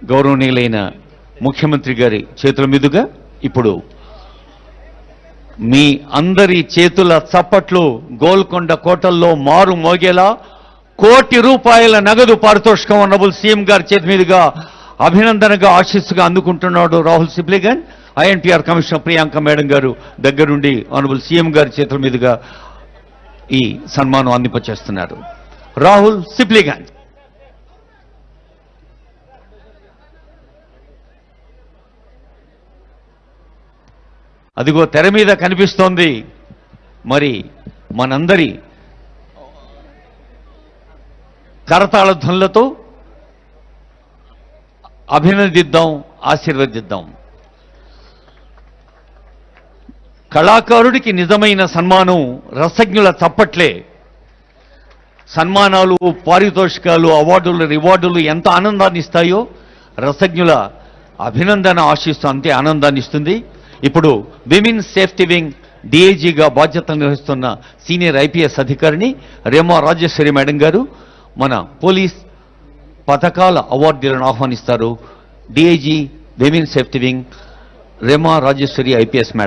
గౌరవనీయులైన ముఖ్యమంత్రి గారి చేతుల మీదుగా ఇప్పుడు మీ అందరి చేతుల చప్పట్లు గోల్కొండ కోటల్లో మారు మోగేలా ₹1,00,00,000 నగదు పారితోషికం ఆనరబుల్ సీఎం గారి చేతి మీదుగా అభినందనగా ఆశీస్సుగా అందుకుంటున్నాడు రాహుల్ సిప్లిగంజ్. ఐఎన్టీఆర్ కమిషనర్ ప్రియాంక మేడం గారు దగ్గరుండి ఆనరబుల్ సీఎం గారి చేతుల మీదుగా ఈ సన్మానం అందింపచేస్తున్నారు. రాహుల్ సిప్లిగంజ్. అదిగో తెర మీద కనిపిస్తోంది. మరి మనందరి కరతాళ ధ్వనులతో అభినందిద్దాం, ఆశీర్వదిద్దాం. కళాకారుడికి నిజమైన సన్మానం రసజ్ఞుల చప్పట్లే. సన్మానాలు, పారితోషికాలు, అవార్డులు, రివార్డులు ఎంత ఆనందాన్ని ఇస్తాయో రసజ్ఞుల అభినందన ఆశిస్తూ అంతే ఆనందాన్ని ఇస్తుంది. ఇప్పుడు విమెన్ సేఫ్టీ వింగ్ డిఐజీగా బాధ్యతలు నిర్వహిస్తున్న సీనియర్ ఐపీఎస్ అధికారిని రేమా రాజేశ్వరి మేడం గారు మన పోలీస్ పథకాల అవార్డులను ఆహ్వానిస్తారు. DIG women safety wing Rema Rajeshwari IPS madam.